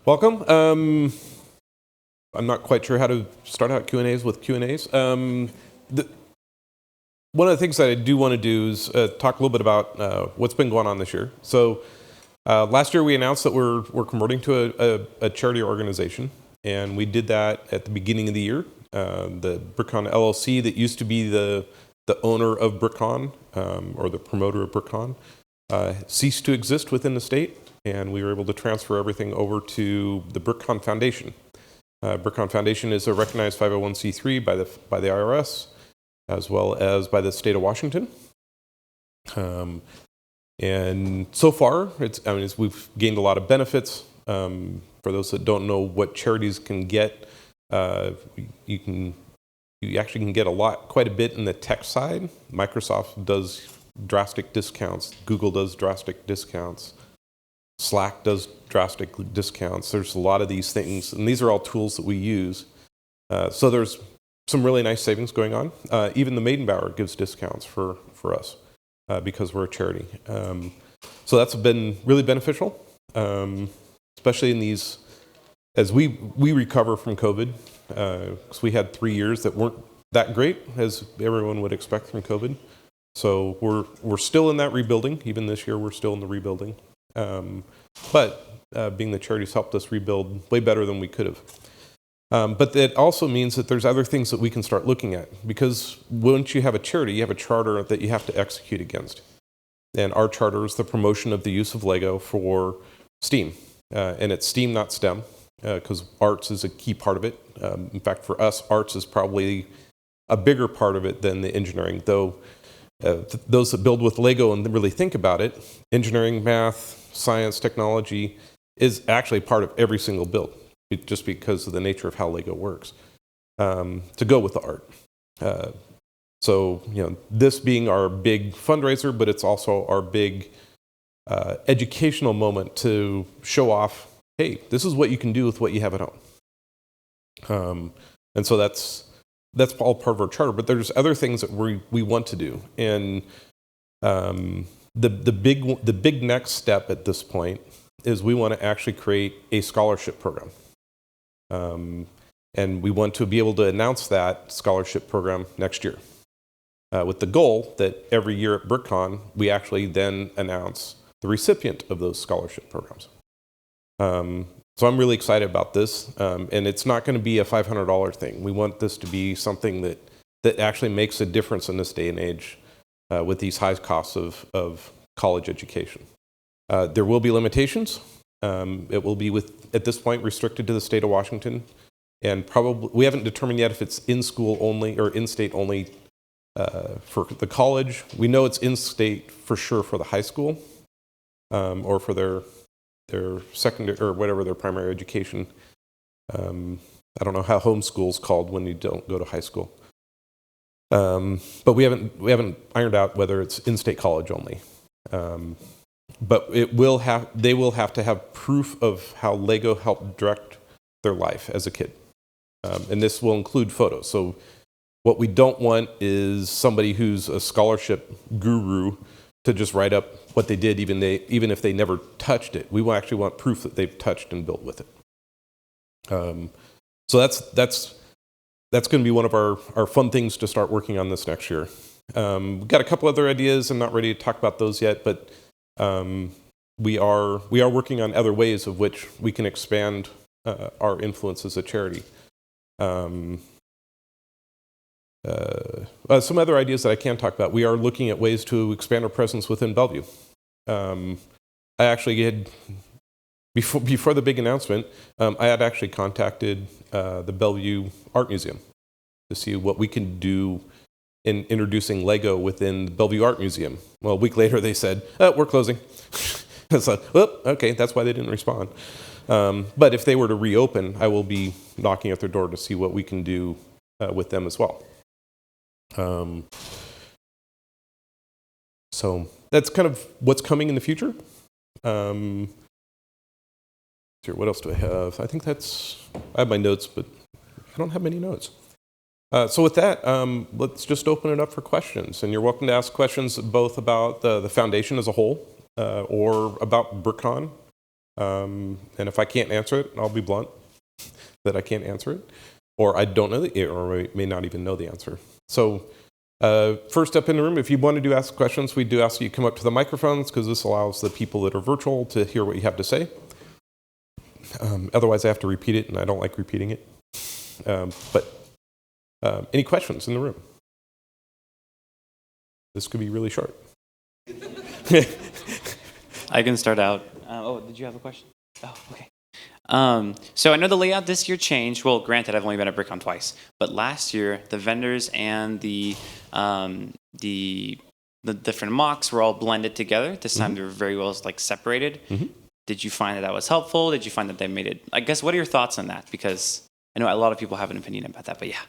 Welcome. I'm not quite sure how to start out Q&As with Q&As. One of the things that I do want to do is talk a little bit about what's been going on this year. So last year we announced that we're converting to a charity organization, and we did that at the beginning of the year. The BrickCon LLC that used to be the owner of BrickCon or the promoter of BrickCon ceased to exist within the state, and we were able to transfer everything over to the BrickCon Foundation. BrickCon Foundation is a recognized 501c3 by the IRS, as well as by the state of Washington. And so far, we've gained a lot of benefits. For those that don't know what charities can get, you actually can get quite a bit in the tech side. Microsoft does drastic discounts. Google does drastic discounts. Slack does drastic discounts. There's a lot of these things, and these are all tools that we use. So there's some really nice savings going on. Even the Maidenbauer gives discounts for us because we're a charity. So that's been really beneficial, especially in these, as we recover from COVID, because we had 3 years that weren't that great, as everyone would expect from COVID. So we're still in that rebuilding. Even this year, we're still in the rebuilding. But being the charity's helped us rebuild way better than we could have. But that also means that there's other things that we can start looking at, because once you have a charity, you have a charter that you have to execute against. And our charter is the promotion of the use of Lego for STEAM. And it's STEAM, not STEM, because arts is a key part of it. In fact, for us, arts is probably a bigger part of it than the engineering, though those that build with Lego and really think about it, engineering, math, science, technology is actually part of every single build, just because of the nature of how Lego works, to go with the art. So, this being our big fundraiser, but it's also our big educational moment to show off, hey, this is what you can do with what you have at home. And so that's all part of our charter, but there's other things that we want to do. And the big next step at this point is we want to actually create a scholarship program. And we want to be able to announce that scholarship program next year, with the goal that every year at BrickCon, we actually then announce the recipient of those scholarship programs. So I'm really excited about this, and it's not going to be a $500 thing. We want this to be something that actually makes a difference in this day and age with these high costs of college education. There will be limitations. It will be, at this point, restricted to the state of Washington, and probably we haven't determined yet if it's in-school only or in-state only for the college. We know it's in-state for sure for the high school or for their secondary or whatever their primary education. I don't know how homeschool's called when you don't go to high school. But we haven't ironed out whether it's in-state college only. But they will have to have proof of how Lego helped direct their life as a kid. And this will include photos. So what we don't want is somebody who's a scholarship guru to just write up what they did, even if they never touched it. We will actually want proof that they've touched and built with it. So that's going to be one of our fun things to start working on this next year. We've got a couple other ideas. I'm not ready to talk about those yet, but we are working on other ways of which we can expand our influence as a charity. Some other ideas that I can talk about. We are looking at ways to expand our presence within Bellevue. I actually had, before the big announcement, I had actually contacted the Bellevue Art Museum to see what we can do in introducing Lego within the Bellevue Art Museum. Well, a week later they said, we're closing. It's like, okay, that's why they didn't respond. But if they were to reopen, I will be knocking at their door to see what we can do with them as well. So that's kind of what's coming in the future. What else do I have? I think I have my notes, but I don't have many notes. So with that, let's just open it up for questions. And you're welcome to ask questions both about the foundation as a whole or about BrickCon And if I can't answer it, I'll be blunt that I can't answer it, or I don't know or I may not even know the answer. So first up in the room, if you want to ask questions, we do ask you to come up to the microphones because this allows the people that are virtual to hear what you have to say. Otherwise, I have to repeat it, and I don't like repeating it. Any questions in the room? This could be really short. I can start out. Did you have a question? Oh, okay. So I know the layout this year changed. Well, granted, I've only been at BrickCon twice, but last year the vendors and the different mocks were all blended together. This time they were very well separated. Mm-hmm. Did you find that was helpful? Did you find that they made it? I guess, what are your thoughts on that? Because I know a lot of people have an opinion about that, but yeah.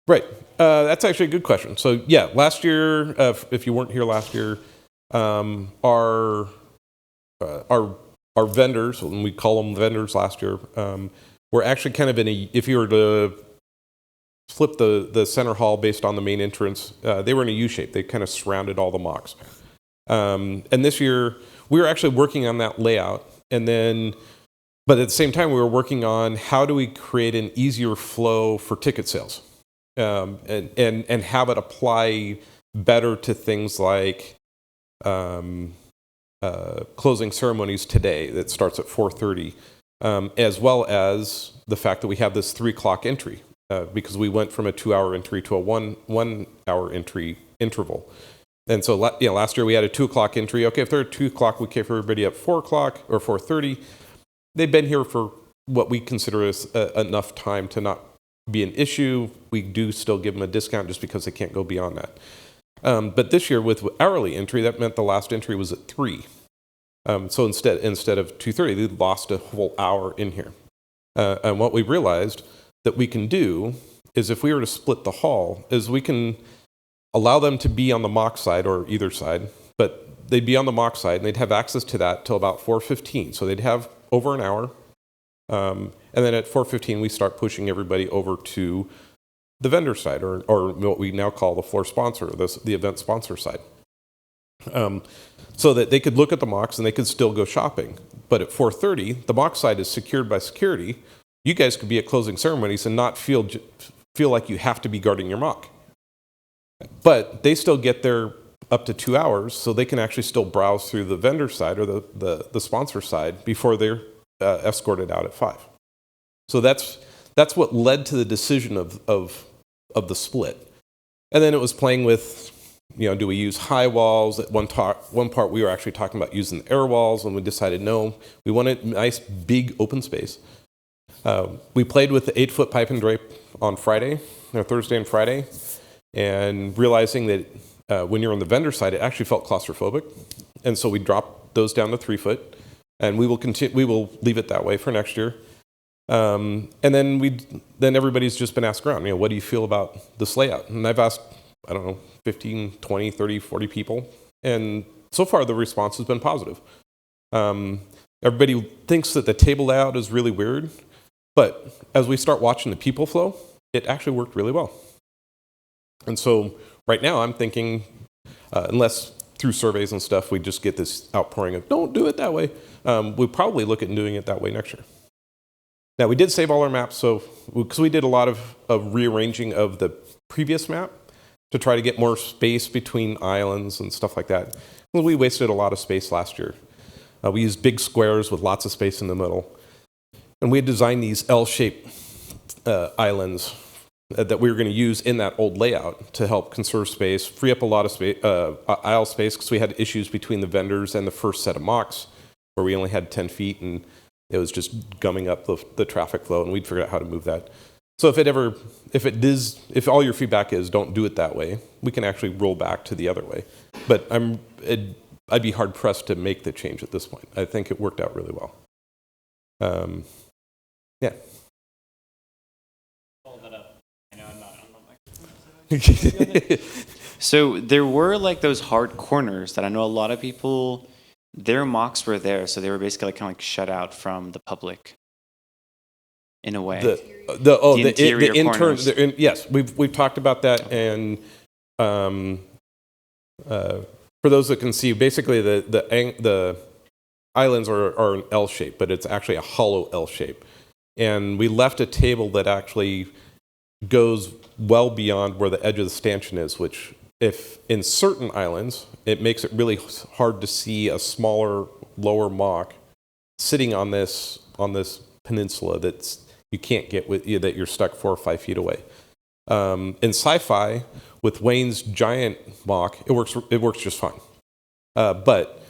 Right. That's actually a good question. So yeah, last year, if you weren't here last year, our vendors, and we call them vendors last year, were actually kind of if you were to flip the center hall based on the main entrance, they were in a U shape. They kind of surrounded all the mocks. And this year, we were actually working on that layout. But at the same time, we were working on how do we create an easier flow for ticket sales, and have it apply better to things like closing ceremonies today that starts at 4:30, as well as the fact that we have this 3 o'clock entry, because we went from a 2-hour entry to a 1 hour entry interval. And so last year we had a 2 o'clock entry. Okay, if they're at 2 o'clock, we care for everybody at 4 o'clock or 4:30. They've been here for what we consider as enough time to not be an issue. We do still give them a discount just because they can't go beyond that. But this year with hourly entry, that meant the last entry was at 3. So instead of 2:30, they lost a whole hour in here. And what we realized that we can do is, if we were to split the hall, is we can allow them to be on the mock side or either side, but they'd be on the mock side and they'd have access to that till about 4:15. So they'd have over an hour. And then at 4:15, we start pushing everybody over to the vendor side, or what we now call the floor sponsor, the event sponsor side. So that they could look at the mocks and they could still go shopping. But at 4:30, the mock side is secured by security. You guys could be at closing ceremonies and not feel like you have to be guarding your mock. But they still get there up to 2 hours, so they can actually still browse through the vendor side or the sponsor side before they're escorted out at 5. So that's what led to the decision of the split. And then it was playing with, do we use high walls? At one part we were actually talking about using the air walls, and we decided no, we wanted nice big open space. We played with the 8-foot pipe and drape on Thursday and Friday, and realizing that when you're on the vendor side, it actually felt claustrophobic. And so we dropped those down to 3 foot, and we will leave it that way for next year. And then everybody's just been asked around, what do you feel about this layout? And I've asked, 15, 20, 30, 40 people. And so far the response has been positive. Everybody thinks that the table layout is really weird, but as we start watching the people flow, it actually worked really well. And so right now I'm thinking, unless through surveys and stuff we just get this outpouring of don't do it that way, we'll probably look at doing it that way next year. Now, we did save all our maps, because we did a lot of rearranging of the previous map to try to get more space between islands and stuff like that. Well, we wasted a lot of space last year. We used big squares with lots of space in the middle. And we had designed these L-shaped islands that we were going to use in that old layout to help conserve space, free up a lot of space, aisle space, because we had issues between the vendors and the first set of mocks where we only had 10 feet and it was just gumming up the traffic flow, and we'd figure out how to move that. So if all your feedback is don't do it that way, we can actually roll back to the other way. But I'd be hard pressed to make the change at this point. I think it worked out really well. Yeah. Hold that up. I know I'm not. So there were those hard corners that I know a lot of people. Their mocks were there, so they were basically kind of shut out from the public, in a way. The interior corners. Yes, we've talked about that, and for those that can see, basically the islands are an L shape, but it's actually a hollow L shape. And we left a table that actually goes well beyond where the edge of the stanchion is, which if in certain islands, it makes it really hard to see a smaller, lower mock sitting on this peninsula that's you can't get with you, that you're stuck 4 or 5 feet away. In sci-fi, with Wayne's giant mock, it works just fine. But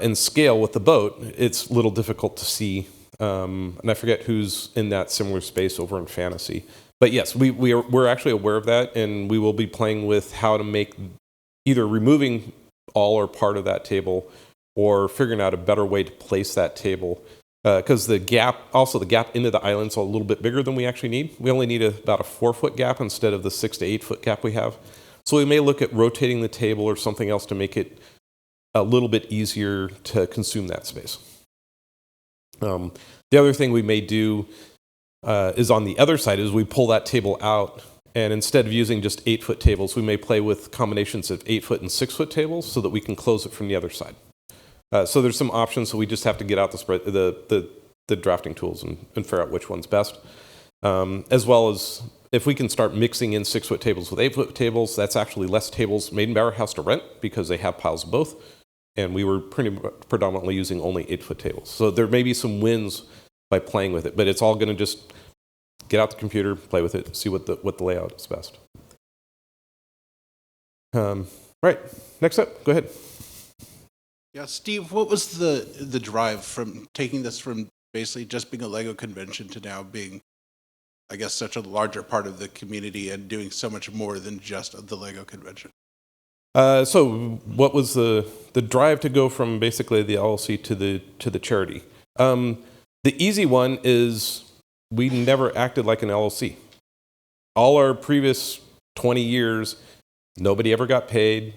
in scale with the boat, it's a little difficult to see. And I forget who's in that similar space over in Fantasy. But yes, we're actually aware of that, and we will be playing with how to make either removing all or part of that table or figuring out a better way to place that table. Because the gap into the island's a little bit bigger than we actually need. We only need about a 4-foot gap instead of the 6 to 8 foot gap we have. So we may look at rotating the table or something else to make it a little bit easier to consume that space. The other thing we may do is on the other side is we pull that table out, and instead of using just 8-foot tables, we may play with combinations of 8-foot and 6-foot tables so that we can close it from the other side. So there's some options, so we just have to get out the drafting tools and figure out which one's best. As well as if we can start mixing in 6-foot tables with 8-foot tables, that's actually less tables Maidenbower has to rent because they have piles of both. And we were predominantly using only 8-foot tables. So there may be some wins by playing with it, but it's all going to just get out the computer, play with it, see what the layout is best. Right, next up, go ahead. Yeah, Steve, what was the drive from taking this from basically just being a LEGO convention to now being, I guess, such a larger part of the community and doing so much more than just the LEGO convention? So what was the drive to go from basically the LLC to the charity? The easy one is we never acted like an LLC. All our previous 20 years, nobody ever got paid.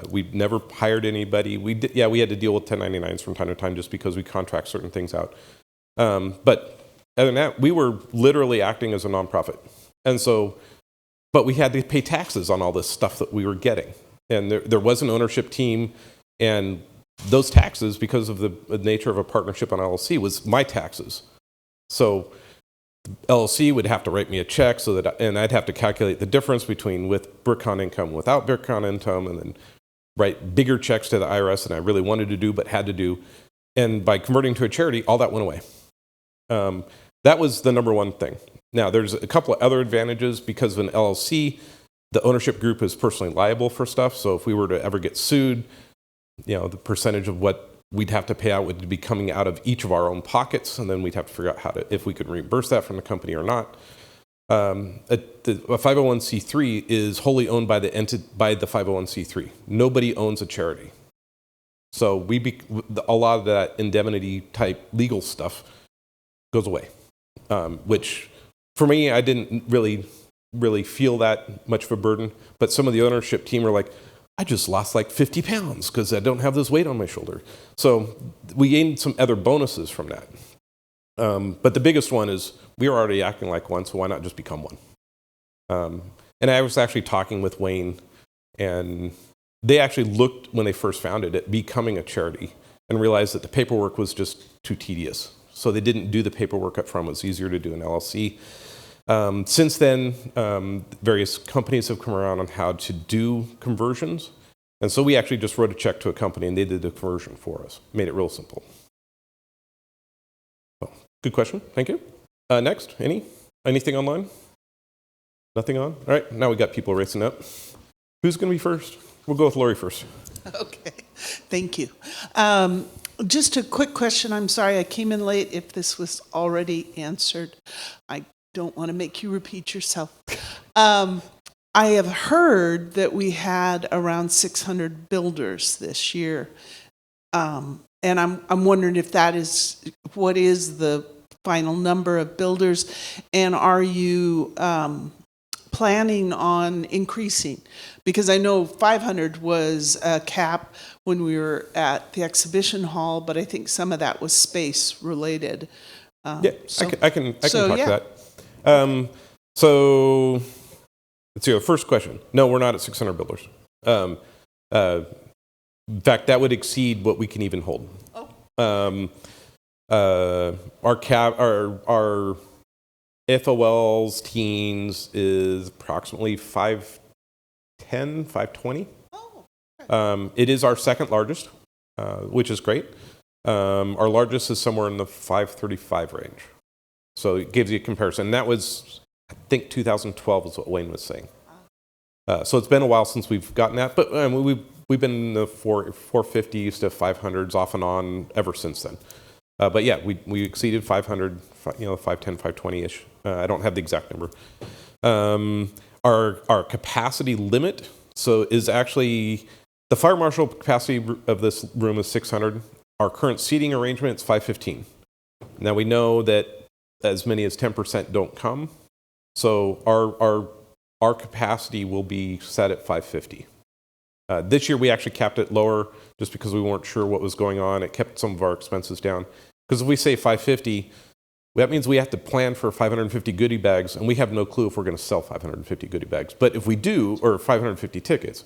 We never hired anybody. We had to deal with 1099s from time to time just because we contract certain things out. But other than that, we were literally acting as a nonprofit. And so, but we had to pay taxes on all this stuff that we were getting. And there was an ownership team, and those taxes, because of the nature of a partnership on LLC, was my taxes. So LLC would have to write me a check and I'd have to calculate the difference between with BrickCon income and without BrickCon income, and then write bigger checks to the IRS than I really wanted to do but had to do. And by converting to a charity, all that went away. That was the number one thing. Now, there's a couple of other advantages. Because of an LLC, the ownership group is personally liable for stuff. So if we were to ever get sued, the percentage of what we'd have to pay out would be coming out of each of our own pockets, and then we'd have to figure out if we could reimburse that from the company or not. A 501c3 is wholly owned by the 501c3. Nobody owns a charity. So a lot of that indemnity type legal stuff goes away, which for me, I didn't really feel that much of a burden. But some of the ownership team were like, I just lost like 50 pounds because I don't have this weight on my shoulder. So we gained some other bonuses from that. But the biggest one is we were already acting like one, so why not just become one? And I was actually talking with Wayne, and they actually looked, when they first founded it, at becoming a charity and realized that the paperwork was just too tedious. So they didn't do the paperwork up front. It was easier to do an LLC. Since then, various companies have come around on how to do conversions. And so we actually just wrote a check to a company, and they did the conversion for us. Made it real simple. Well, good question. Thank you. Next, anything online? Nothing on? All right, now we got people racing up. Who's going to be first? We'll go with Lori first. Okay, thank you. Just a quick question. I'm sorry I came in late if this was already answered. I don't want to make you repeat yourself. I have heard that we had around 600 builders this year. And I'm wondering if what is the final number of builders, and are you planning on increasing? Because I know 500 was a cap when we were at the exhibition hall, but I think some of that was space related. I can talk to that. So let's see, the first question. No, we're not at 600 builders. In fact, that would exceed what we can even hold. Oh. Our FOLs teens is approximately 510, 520. It is our second largest, which is great. Our largest is somewhere in the 535 range. So it gives you a comparison. And that was, I think, 2012 is what Wayne was saying. So it's been a while since we've gotten that, but we've been in the 450s to 500s off and on ever since then. But yeah, we exceeded 500, 510, 520-ish. I don't have the exact number. Our capacity limit is actually, the fire marshal capacity of this room is 600. Our current seating arrangement is 515. Now we know that as many as 10% don't come, so our capacity will be set at 550. This year we actually capped it lower just because we weren't sure what was going on. It kept some of our expenses down. Because if we say 550, that means we have to plan for 550 goodie bags, and we have no clue if we're going to sell 550 goodie bags. But if we do, or 550 tickets,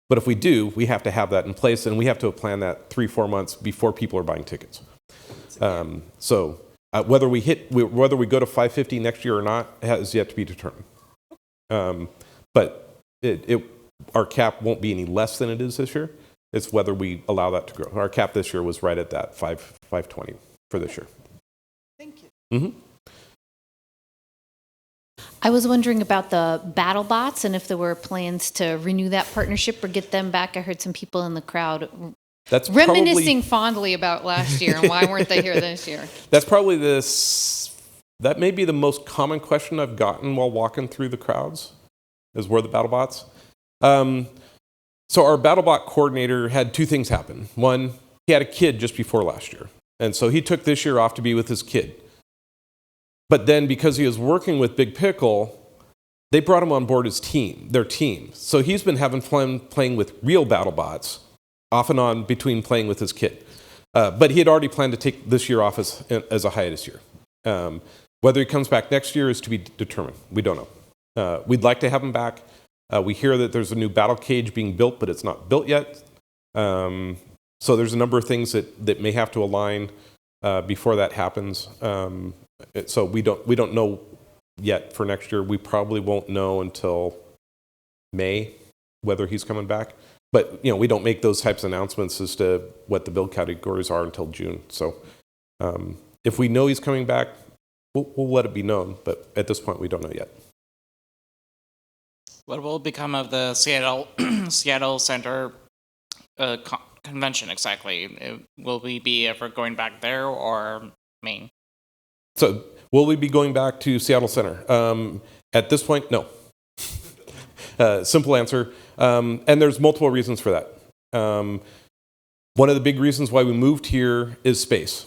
but if we do, we have to have that in place, and we have to plan that 3-4 months before people are buying tickets. So whether we go to 550 next year or not has yet to be determined. But our cap won't be any less than it is this year. It's whether we allow that to grow. Our cap this year was right at that 520 for this year. Thank you. Mm-hmm. I was wondering about the battle bots and if there were plans to renew that partnership or get them back. I heard some people in the crowd That's reminiscing fondly about last year and why weren't they here this year? That's probably that may be the most common question I've gotten while walking through the crowds, is where the battle bots. So our BattleBot coordinator had two things happen. One, he had a kid just before last year, and so he took this year off to be with his kid. But then because he was working with Big Pickle, they brought him on board their team. So he's been having fun playing with real BattleBots, off and on between playing with his kid. But he had already planned to take this year off as a hiatus year. Whether he comes back next year is to be determined. We don't know. We'd like to have him back. We hear that there's a new battle cage being built, but it's not built yet. So there's a number of things that may have to align before that happens. So we don't know yet for next year. We probably won't know until May whether he's coming back. But we don't make those types of announcements as to what the build categories are until June. So if we know he's coming back, we'll let it be known. But at this point, we don't know yet. What will become of the Seattle Center convention exactly? Will we be ever going back there or Maine? So will we be going back to Seattle Center? At this point, no. Simple answer. And there's multiple reasons for that. One of the big reasons why we moved here is space.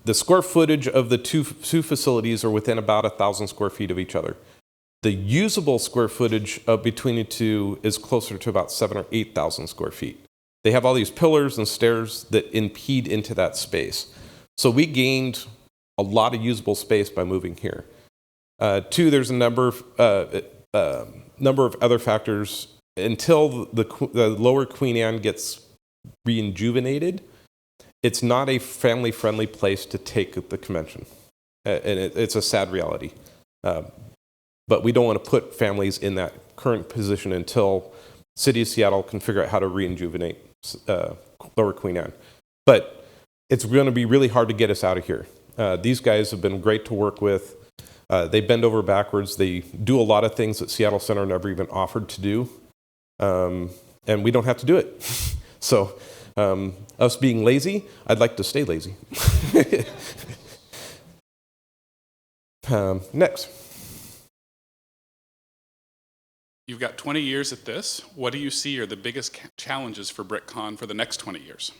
The square footage of the two facilities are within about 1,000 square feet of each other. The usable square footage between the two is closer to about 7,000 or 8,000 square feet. They have all these pillars and stairs that impede into that space. So we gained a lot of usable space by moving here. Two, there's a number of other factors. Until the lower Queen Anne gets rejuvenated, it's not a family-friendly place to take the convention. And it's a sad reality. But we don't want to put families in that current position until City of Seattle can figure out how to rejuvenate Lower Queen Anne. But it's going to be really hard to get us out of here. These guys have been great to work with. They bend over backwards. They do a lot of things that Seattle Center never even offered to do. And we don't have to do it. So us being lazy, I'd like to stay lazy. Next. You've got 20 years at this. What do you see are the biggest challenges for BrickCon for the next 20 years?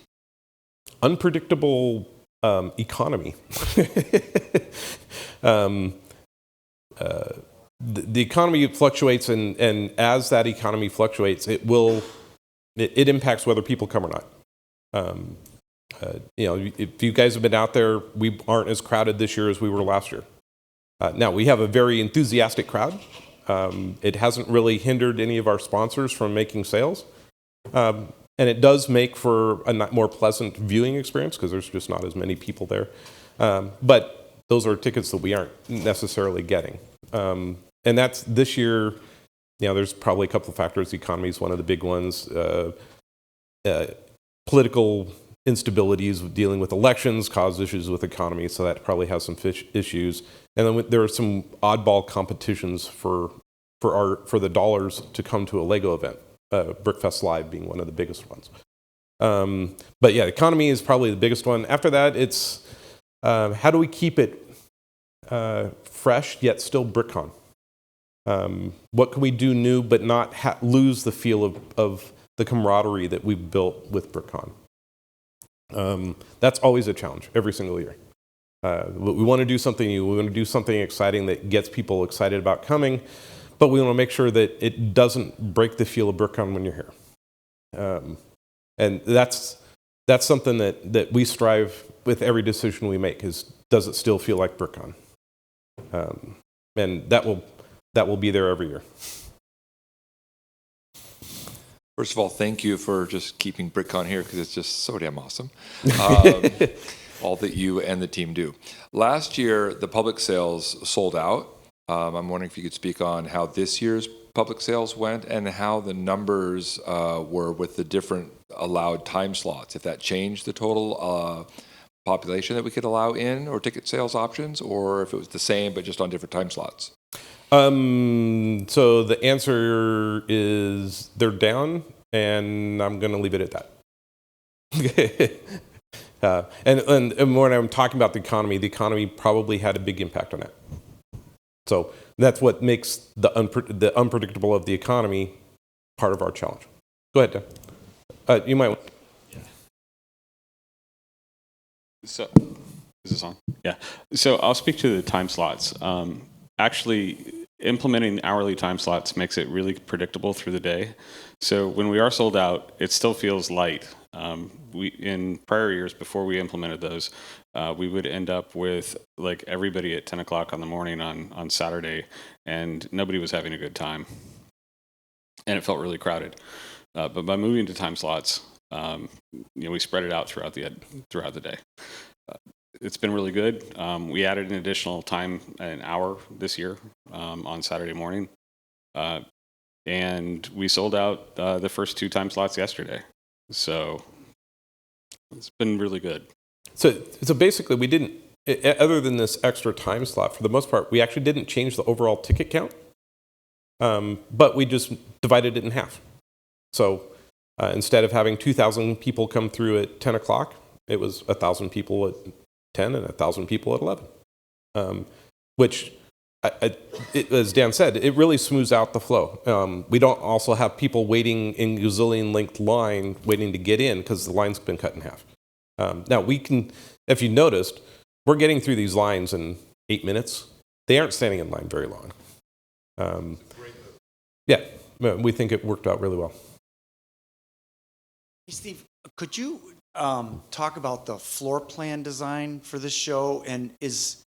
Unpredictable economy. The economy fluctuates, and as that economy fluctuates, it impacts whether people come or not. If you guys have been out there, we aren't as crowded this year as we were last year. Now, we have a very enthusiastic crowd. It hasn't really hindered any of our sponsors from making sales. And it does make for a more pleasant viewing experience because there's just not as many people there. But those are tickets that we aren't necessarily getting. And that's this year, there's probably a couple of factors. The economy is one of the big ones. Political instabilities dealing with elections cause issues with the economy, so that probably has some issues. And then there are some oddball competitions for the dollars to come to a Lego event. BrickFest Live being one of the biggest ones. But yeah, economy is probably the biggest one. After that, it's how do we keep it fresh yet still BrickCon? What can we do new but not lose the feel of the camaraderie that we've built with BrickCon? That's always a challenge every single year. We want to do something new. We want to do something exciting that gets people excited about coming, but we want to make sure that it doesn't break the feel of BrickCon when you're here. And that's something that we strive with every decision we make is, does it still feel like BrickCon? And that will be there every year. First of all, thank you for just keeping BrickCon here because it's just so damn awesome. All that you and the team do. Last year, the public sales sold out. I'm wondering if you could speak on how this year's public sales went and how the numbers were with the different allowed time slots. If that changed the total population that we could allow in or ticket sales options, or if it was the same but just on different time slots. So the answer is they're down, and I'm going to leave it at that. And when I'm talking about the economy probably had a big impact on that. So that's what makes the unpredictable of the economy part of our challenge. Go ahead, Dan. You might. So, is this on? Yeah. So I'll speak to the time slots. Actually, implementing hourly time slots makes it really predictable through the day. So when we are sold out, it still feels light. In prior years, before we implemented those, we would end up with like everybody at 10 o'clock in the morning on Saturday, and nobody was having a good time. And it felt really crowded. But by moving to time slots, we spread it out throughout the day. It's been really good. We added an additional time, an hour this year on Saturday morning. And we sold out the first 2 time slots yesterday. So it's been really good. So basically we didn't, other than this extra time slot, for the most part, we actually didn't change the overall ticket count. But we just divided it in half. So instead of having 2,000 people come through at 10 o'clock, it was 1,000 people at 10 and 1,000 people at 11, which, as Dan said, it really smooths out the flow. We don't also have people waiting in gazillion length line waiting to get in because the line's been cut in half. Now we can, if you noticed, we're getting through these lines in 8 minutes. They aren't standing in line very long. Yeah, we think it worked out really well. Hey, Steve, could you talk about the floor plan design for this show, and is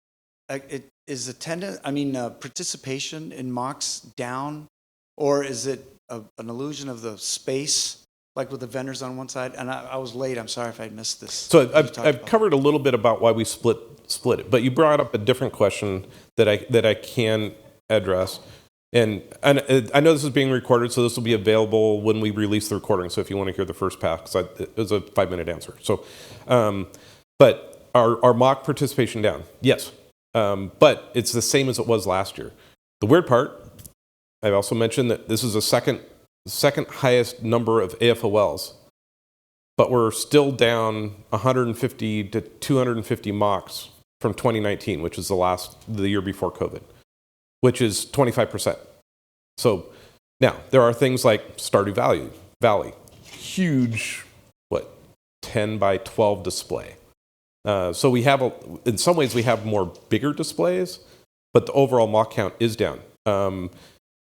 participation in mocks down, or is it an illusion of the space, like with the vendors on one side? And I was late. I'm sorry if I missed this. So I've covered a little bit about why we split it, but you brought up a different question that I can address. And I know this is being recorded, so this will be available when we release the recording. So if you want to hear the first pass, because it was a 5-minute answer. So, but our mock participation down, yes, but it's the same as it was last year. The weird part, I've also mentioned that this is the second highest number of AFOLs, but we're still down 150 to 250 mocks from 2019, which is the year before COVID, which is 25%. So now there are things like Stardew Valley, huge, 10 by 12 display. So we have, in some ways, we have more bigger displays, but the overall mock count is down.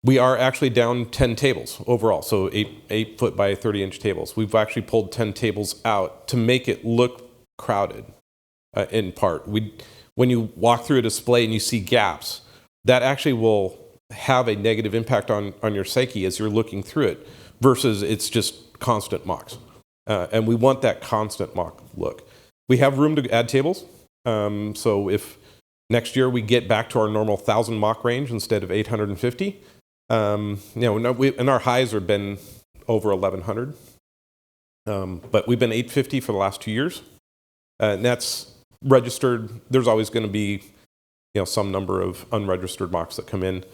We are actually down 10 tables overall, so 8 foot by 30-inch tables. We've actually pulled 10 tables out to make it look crowded, in part. When you walk through a display and you see gaps, that actually will have a negative impact on your psyche as you're looking through it, versus it's just constant mocks. And we want that constant mock look. We have room to add tables. So if next year we get back to our normal 1,000 mock range instead of 850, and our highs have been over 1,100. But we've been 850 for the last 2 years. And that's registered. There's always going to be some number of unregistered mocks that come in.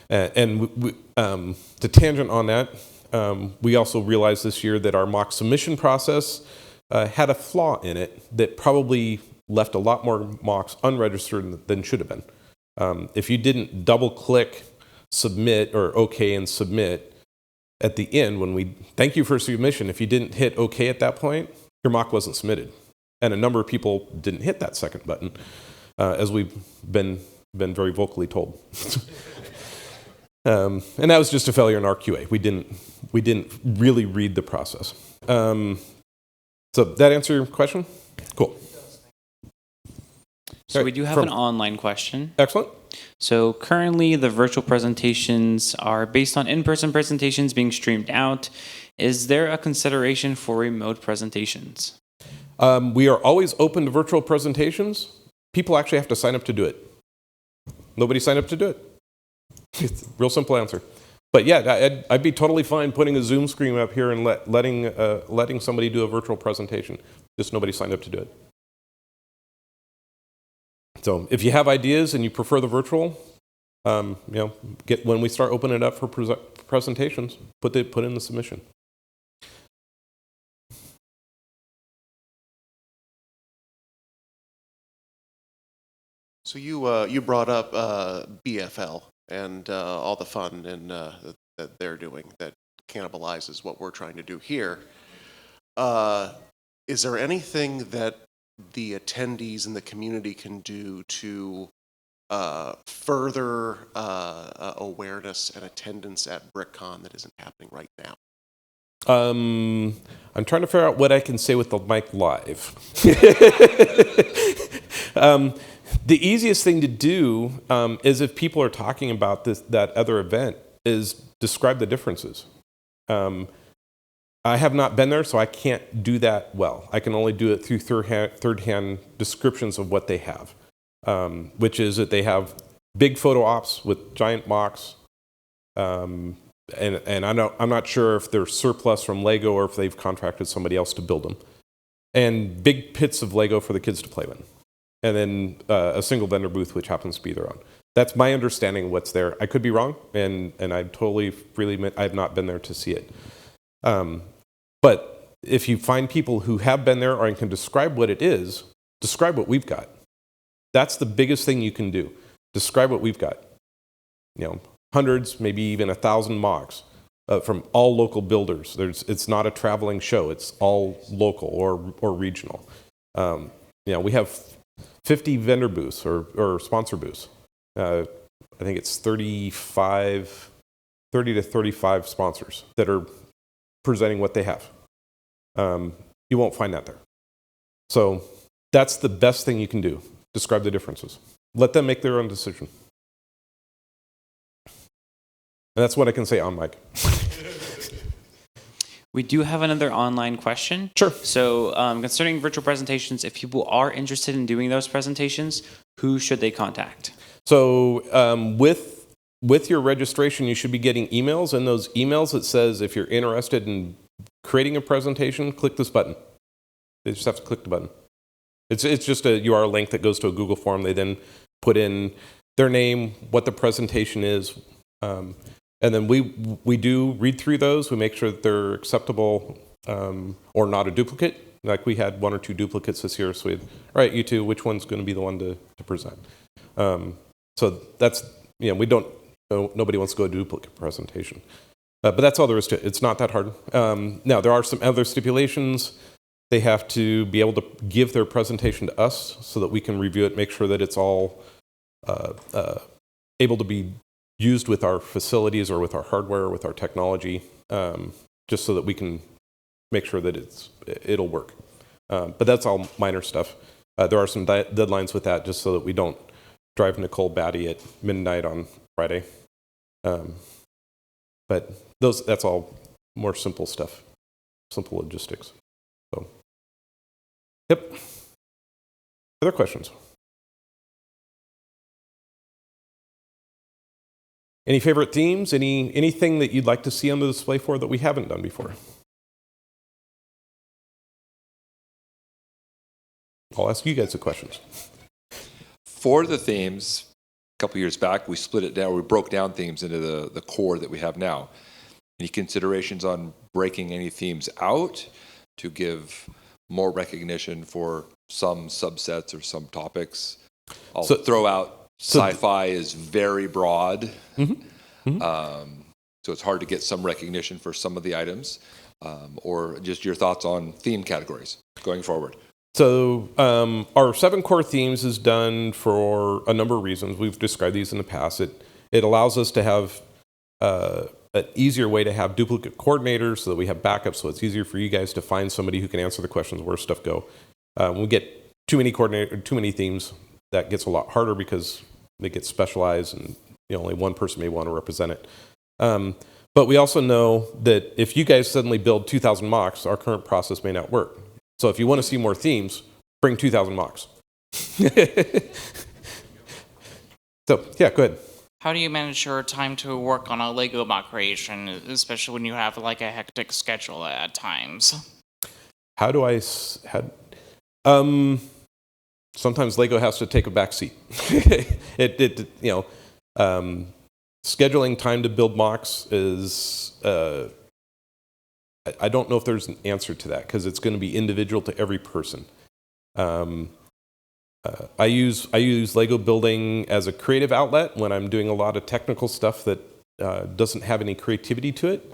To tangent on that, we also realized this year that our mock submission process had a flaw in it that probably left a lot more mocks unregistered than should have been. If you didn't double-click submit or OK and submit at the end when we thank you for submission, if you didn't hit OK at that point, your mock wasn't submitted. And a number of people didn't hit that second button, as we've been very vocally told. And that was just a failure in our QA. We didn't really read the process. So that answer your question? Cool. So we do have an online question. Excellent. So currently the virtual presentations are based on in-person presentations being streamed out. Is there a consideration for remote presentations? We are always open to virtual presentations. People actually have to sign up to do it. Nobody signed up to do it. It's a real simple answer. But yeah, I'd be totally fine putting a Zoom screen up here and letting somebody do a virtual presentation. Just nobody signed up to do it. So if you have ideas and you prefer the virtual, when we start opening it up for presentations, put in the submission. So you brought up BFL and all the fun that they're doing that cannibalizes what we're trying to do here. Is there anything that the attendees and the community can do to further awareness and attendance at BrickCon that isn't happening right now? I'm trying to figure out what I can say with the mic live. The easiest thing to do is if people are talking about that other event is describe the differences. I have not been there, so I can't do that well. I can only do it through third-hand descriptions of what they have, which is that they have big photo ops with giant mocks, and I'm not sure if they're surplus from Lego or if they've contracted somebody else to build them, and big pits of Lego for the kids to play with. And then a single vendor booth, which happens to be their own. That's my understanding of what's there. I could be wrong, and I totally freely admit I have not been there to see it. But if you find people who have been there or can describe what it is, describe what we've got. That's the biggest thing you can do. Describe what we've got. Hundreds, maybe even 1,000 mocks from all local builders. It's not a traveling show. It's all local or regional. We have 50 vendor booths or sponsor booths. I think it's 30 to 35 sponsors that are presenting what they have. You won't find that there. So that's the best thing you can do. Describe the differences. Let them make their own decision. And that's what I can say on mic. We do have another online question. Sure. So concerning virtual presentations, if people are interested in doing those presentations, who should they contact? So with your registration, you should be getting emails. And those emails, it says if you're interested in creating a presentation, click this button. They just have to click the button. It's just a URL link that goes to a Google form. They then put in their name, what the presentation is, and then we do read through those. We make sure that they're acceptable or not a duplicate. Like we had 1 or 2 duplicates this year. So we had, all right, you two, which one's going to be the one to present? So that's, we don't, nobody wants to go a duplicate presentation. But that's all there is to it. It's not that hard. Now, there are some other stipulations. They have to be able to give their presentation to us so that we can review it, make sure that it's all able to be used with our facilities or with our hardware or with our technology, just so that we can make sure that it'll work. But that's all minor stuff. There are some deadlines with that just so that we don't drive Nicole batty at midnight on Friday. But that's all more simple stuff, simple logistics. So, yep. Other questions? Any favorite themes? Anything that you'd like to see on the display floor that we haven't done before? I'll ask you guys the questions. For the themes, a couple years back, we split it down. We broke down themes into the core that we have now. Any considerations on breaking any themes out to give more recognition for some subsets or some topics? I'll throw out sci-fi is very broad. So it's hard to get some recognition for some of the items. Or just your thoughts on theme categories going forward. So our 7 core themes is done for a number of reasons. We've described these in the past. It allows us to have an easier way to have duplicate coordinators so that we have backups, so it's easier for you guys to find somebody who can answer the questions where stuff go. When we get too many themes, that gets a lot harder because they get specialized and only one person may want to represent it. But we also know that if you guys suddenly build 2,000 mocks, our current process may not work. So if you want to see more themes, bring 2,000 mocks. So, yeah, go ahead. How do you manage your time to work on a Lego mock creation, especially when you have like a hectic schedule at times? How do I... sometimes Lego has to take a back seat. Scheduling time to build mocks is... I don't know if there's an answer to that because it's going to be individual to every person. I use Lego building as a creative outlet when I'm doing a lot of technical stuff that doesn't have any creativity to it.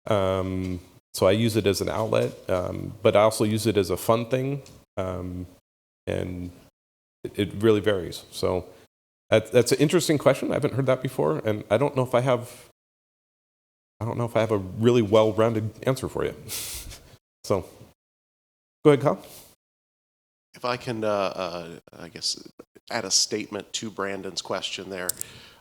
So I use it as an outlet, but I also use it as a fun thing, and it really varies. So that's an interesting question. I haven't heard that before, and I don't know if I have a really well-rounded answer for you. So, go ahead, Kyle. If I can, I guess, add a statement to Brandon's question there.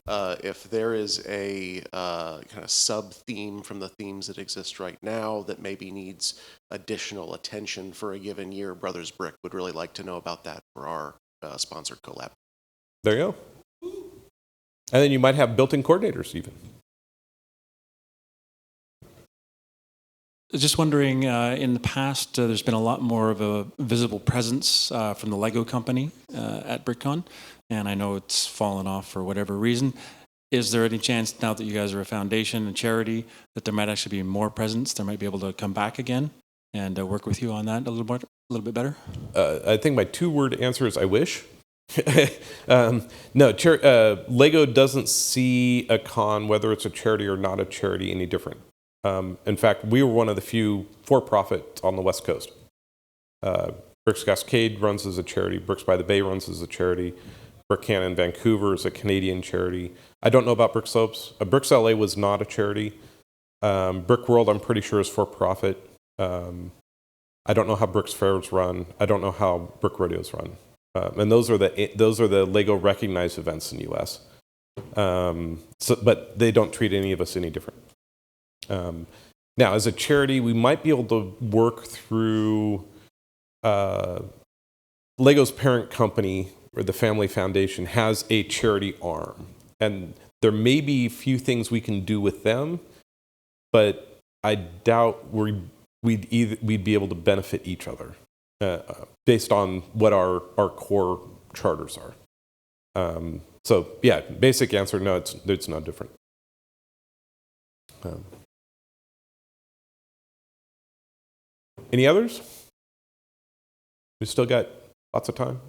If there is a kind of sub-theme from the themes that exist right now that maybe needs additional attention for a given year, Brothers Brick would really like to know about that for our sponsored collab. There you go. And then you might have built-in coordinators even. Just wondering, in the past, there's been a lot more of a visible presence from the Lego company at BrickCon, and I know it's fallen off for whatever reason. Is there any chance, now that you guys are a foundation and charity, that there might actually be more presence? They might be able to come back again and work with you on that a little bit better? I think my 2-word answer is I wish. Lego doesn't see a con, whether it's a charity or not a charity, any different. In fact, we were one of the few for-profit on the West Coast. Bricks Cascade runs as a charity. Bricks by the Bay runs as a charity. BrickCon in Vancouver is a Canadian charity. I don't know about Brick Slopes. Bricks LA was not a charity. Brick World, I'm pretty sure, is for-profit. I don't know how Bricks Fairs run. I don't know how Brick Rodeos run. And those are the Lego recognized events in the U.S. But they don't treat any of us any different. Now, as a charity, we might be able to work through Lego's parent company, or the Family Foundation, has a charity arm. And there may be a few things we can do with them, but I doubt we'd be able to benefit each other based on what our core charters are. So, yeah, basic answer, no, it's not different. Any others? We still got lots of time.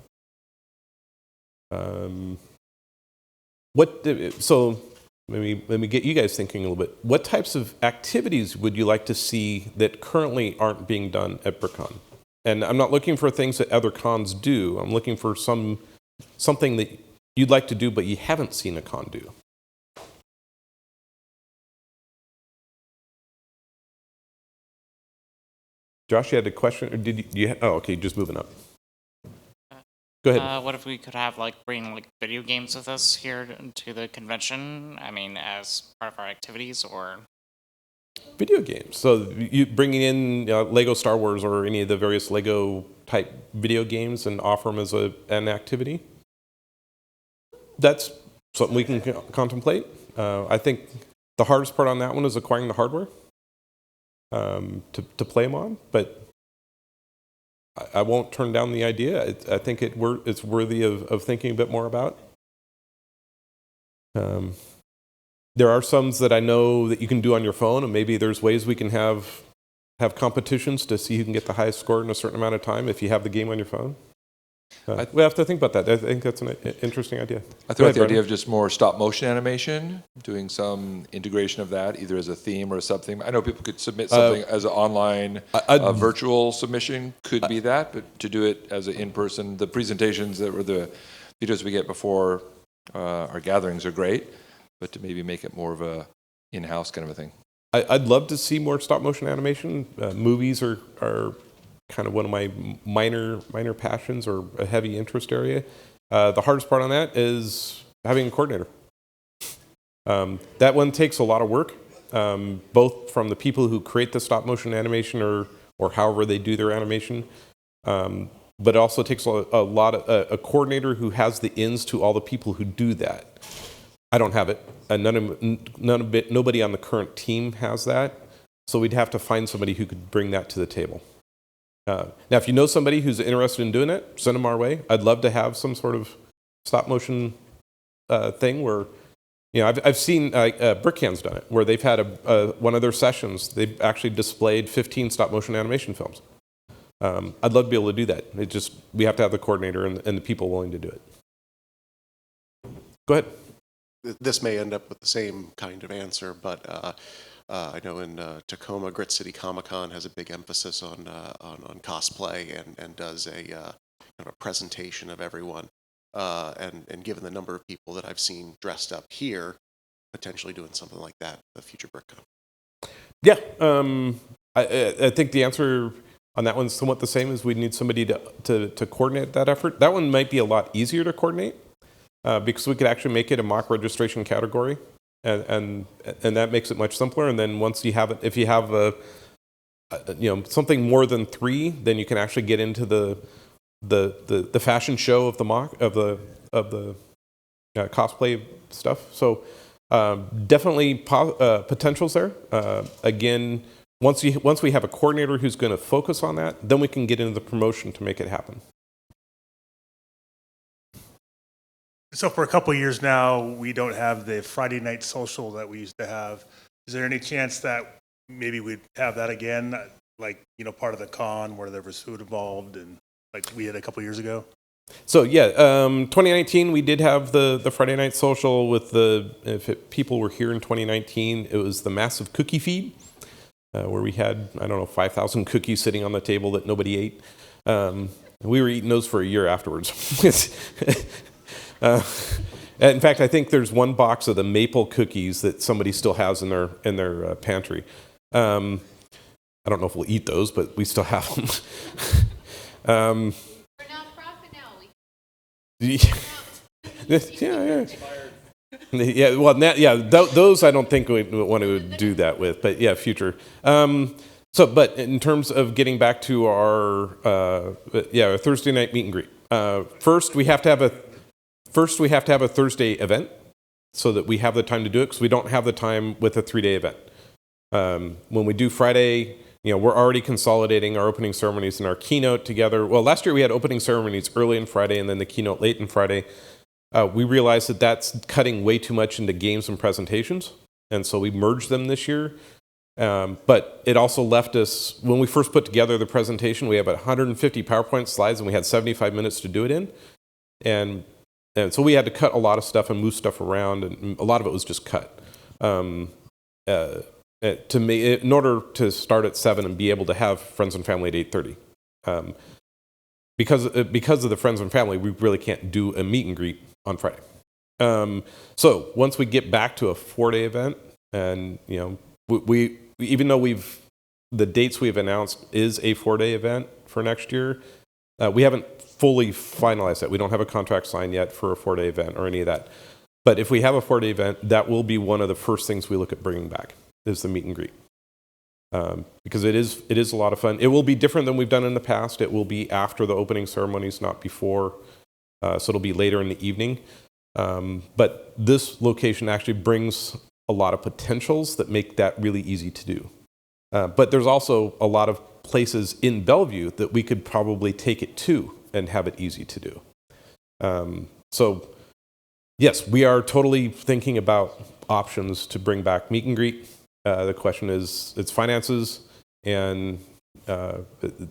So let me get you guys thinking a little bit. What types of activities would you like to see that currently aren't being done at BrickCon? And I'm not looking for things that other cons do. I'm looking for something that you'd like to do but you haven't seen a con do. Josh, you had a question, or did you? Oh, okay, just moving up. Go ahead. What if we could have bring video games with us here to the convention? I mean, as part of our activities, or video games. So you bringing in Lego Star Wars or any of the various Lego type video games and offer them as an activity. That's something we can contemplate. I think the hardest part on that one is acquiring the hardware to play them on, but I won't turn down the idea. I think it's worthy of thinking a bit more about. There are some that I know that you can do on your phone, and maybe there's ways we can have competitions to see who can get the highest score in a certain amount of time if you have the game on your phone. We have to think about that. I think that's an interesting idea. I thought the idea of just more stop motion animation, doing some integration of that, either as a theme or a sub theme. I know people could submit something as an online virtual submission could be that, but to do it as an in-person, the presentations that were the videos we get before our gatherings are great, but to maybe make it more of a in-house kind of a thing. I'd love to see more stop motion animation. Movies are kind of one of my minor passions or a heavy interest area. The hardest part on that is having a coordinator. That one takes a lot of work, both from the people who create the stop motion animation or however they do their animation, but it also takes a coordinator who has the ins to all the people who do that. I don't have it. Nobody on the current team has that, so we'd have to find somebody who could bring that to the table. Now, if you know somebody who's interested in doing it, send them our way. I'd love to have some sort of stop motion thing where, I've seen BrickCon's done it, where they've had one of their sessions, they've actually displayed 15 stop motion animation films. I'd love to be able to do that. We have to have the coordinator and the people willing to do it. Go ahead. This may end up with the same kind of answer, but I know in Tacoma, Grit City Comic-Con has a big emphasis on cosplay and does a kind of a presentation of everyone. And given the number of people that I've seen dressed up here, potentially doing something like that the future BrickCon. Yeah, I think the answer on that one's somewhat the same as we need somebody to coordinate that effort. That one might be a lot easier to coordinate because we could actually make it a mock registration category. And that makes it much simpler. And then once you have it, if you have something more than 3, then you can actually get into the fashion show of the cosplay stuff. So definitely potentials there. Again, once we have a coordinator who's going to focus on that, then we can get into the promotion to make it happen. So for a couple of years now, we don't have the Friday night social that we used to have. Is there any chance that maybe we'd have that again, like, part of the con where there was food involved and like we had a couple of years ago? So yeah, 2019, we did have the Friday night social with people were here in 2019, it was the massive cookie feed where we had, 5,000 cookies sitting on the table that nobody ate. We were eating those for a year afterwards. In fact, I think there's one box of the maple cookies that somebody still has in their pantry. I don't know if we'll eat those, but we still have them. We're nonprofit now. Yeah. Well, those I don't think we want to do that with, but yeah, future. But in terms of getting back to our Thursday night meet and greet. First, we have to have a Thursday event so that we have the time to do it because we don't have the time with a 3-day event. When we do Friday, we're already consolidating our opening ceremonies and our keynote together. Well, last year we had opening ceremonies early in Friday and then the keynote late in Friday. We realized that that's cutting way too much into games and presentations, and so we merged them this year. But it also left us, when we first put together the presentation, we have 150 PowerPoint slides and we had 75 minutes to do it in. And so we had to cut a lot of stuff and move stuff around, and a lot of it was just cut. In order to start at 7 and be able to have friends and family at 8:30. Because of the friends and family, we really can't do a meet and greet on Friday. So once we get back to a 4-day event, and we even though the dates we've announced is a 4-day event for next year, we haven't fully finalized that. We don't have a contract signed yet for a 4-day event or any of that. But if we have a 4-day event, that will be one of the first things we look at bringing back is the meet and greet. because it is a lot of fun. It will be different than we've done in the past. It will be after the opening ceremonies, not before. So it'll be later in the evening. But this location actually brings a lot of potentials that make that really easy to do. But there's also a lot of places in Bellevue that we could probably take it to and have it easy to do. So yes, we are totally thinking about options to bring back meet and greet. The question is, it's finances and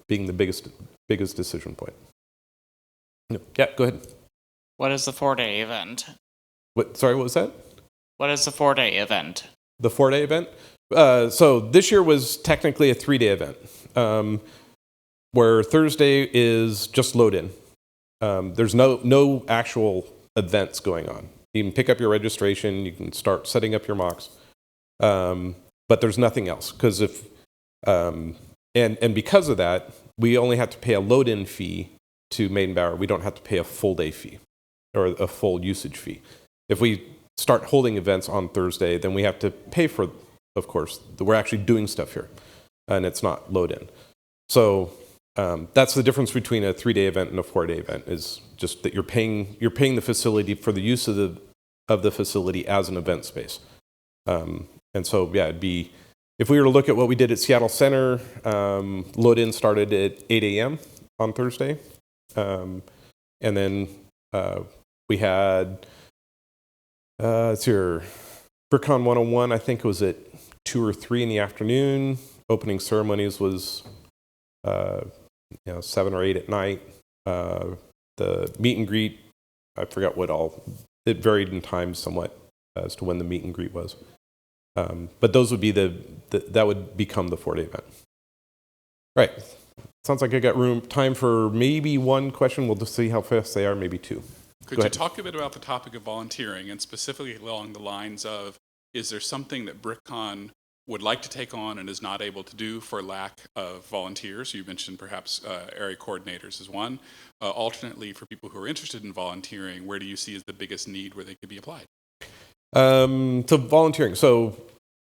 being the biggest decision point. No. Yeah, go ahead. What is the 4-day event? Sorry, what was that? What is the 4-day event? The 4-day event? So this year was technically a 3-day event, where Thursday is just load in. There's no actual events going on. You can pick up your registration, you can start setting up your mocks, but there's nothing else. Because and because of that, we only have to pay a load in fee to Maidenbower. We don't have to pay a full day fee or a full usage fee. If we start holding events on Thursday, then we have to pay for, of course, we're actually doing stuff here, and it's not load in. So that's the difference between a 3-day event and a 4-day event, is just that you're paying the facility for the use of the facility as an event space. And so yeah, it'd be, if we were to look at what we did at Seattle Center, load in started at 8 a.m. on Thursday, and then we had it's here, BrickCon 101. I think it was at 2 or 3 in the afternoon. Opening ceremonies was 7 or 8 at night. The meet and greet, I forgot what all. It varied in time somewhat as to when the meet and greet was. But those would be that would become the 4-day event. Right. Sounds like I got time for maybe one question. We'll just see how fast they are, maybe two. Could you talk a bit about the topic of volunteering, and specifically along the lines of, is there something that BrickCon would like to take on and is not able to do for lack of volunteers? You mentioned perhaps area coordinators as one. Alternately, for people who are interested in volunteering, where do you see as the biggest need where they could be applied? So volunteering. So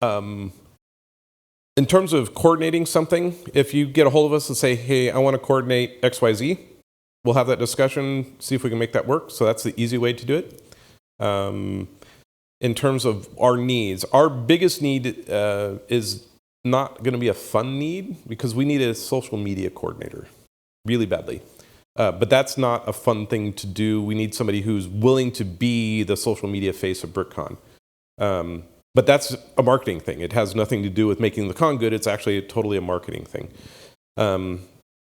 in terms of coordinating something, if you get a hold of us and say, hey, I want to coordinate XYZ, we'll have that discussion, see if we can make that work. So that's the easy way to do it. In terms of our needs, our biggest need is not going to be a fun need, because we need a social media coordinator really badly. But that's not a fun thing to do. We need somebody who's willing to be the social media face of BrickCon. But that's a marketing thing. It has nothing to do with making the con good. It's actually totally a marketing thing.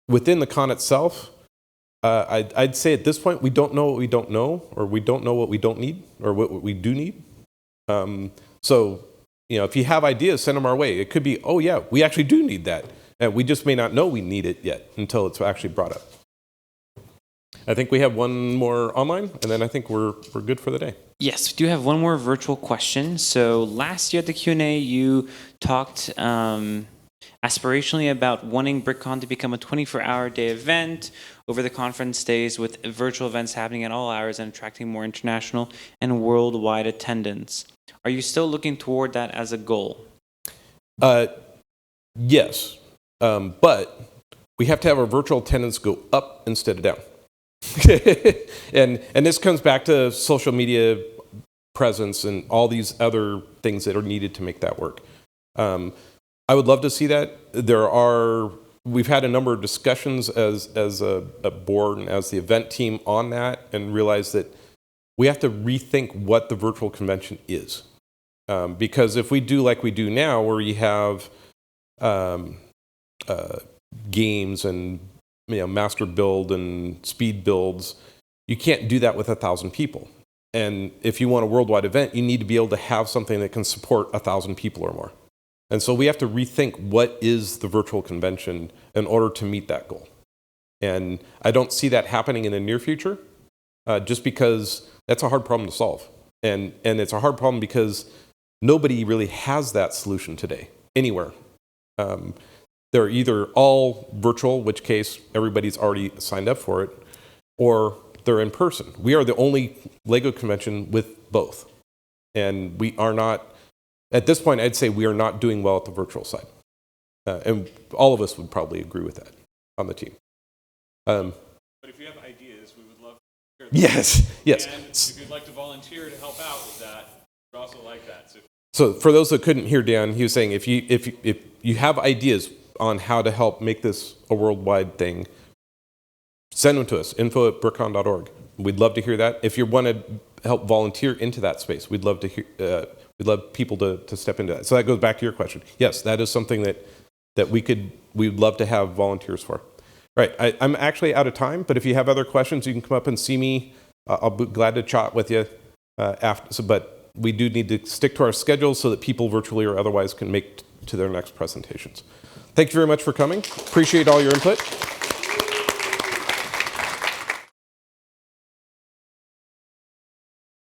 Within the con itself, I'd say at this point, we don't know what we don't know, or we don't know what we don't need, or what we do need. So, if you have ideas, send them our way. It could be, oh yeah, we actually do need that. And we just may not know we need it yet until it's actually brought up. I think we have one more online, and then I think we're good for the day. Yes, we do have one more virtual question. So last year at the Q&A, you talked aspirationally about wanting BrickCon to become a 24-hour day event over the conference days, with virtual events happening at all hours and attracting more international and worldwide attendance. Are you still looking toward that as a goal? Yes, but we have to have our virtual attendance go up instead of down. and this comes back to social media presence and all these other things that are needed to make that work. I would love to see that. We've had a number of discussions as a board and as the event team on that, and realized that we have to rethink what the virtual convention is. Because if we do like we do now, where you have games and master build and speed builds, you can't do that with 1,000 people. And if you want a worldwide event, you need to be able to have something that can support 1,000 people or more. And so we have to rethink what is the virtual convention in order to meet that goal. And I don't see that happening in the near future, just because that's a hard problem to solve. And it's a hard problem because nobody really has that solution today, anywhere. They're either all virtual, in which case everybody's already signed up for it, or they're in person. We are the only LEGO convention with both. And we are not, at this point, I'd say we are not doing well at the virtual side. And all of us would probably agree with that on the team. But if you have ideas, we would love to hear them. Yes. And if you'd like to volunteer to help out with that, we'd also like that. So for those that couldn't hear Dan, he was saying if you have ideas on how to help make this a worldwide thing, send them to us, info@brickcon.org. We'd love to hear that. If you want to help volunteer into that space, we'd love to hear. We'd love people to step into that. So that goes back to your question. Yes, that is something that we'd love to have volunteers for. Right. I'm actually out of time, but if you have other questions, you can come up and see me. I'll be glad to chat with you after. So, but we do need to stick to our schedule so that people virtually or otherwise can make to their next presentations. Thank you very much for coming. Appreciate all your input.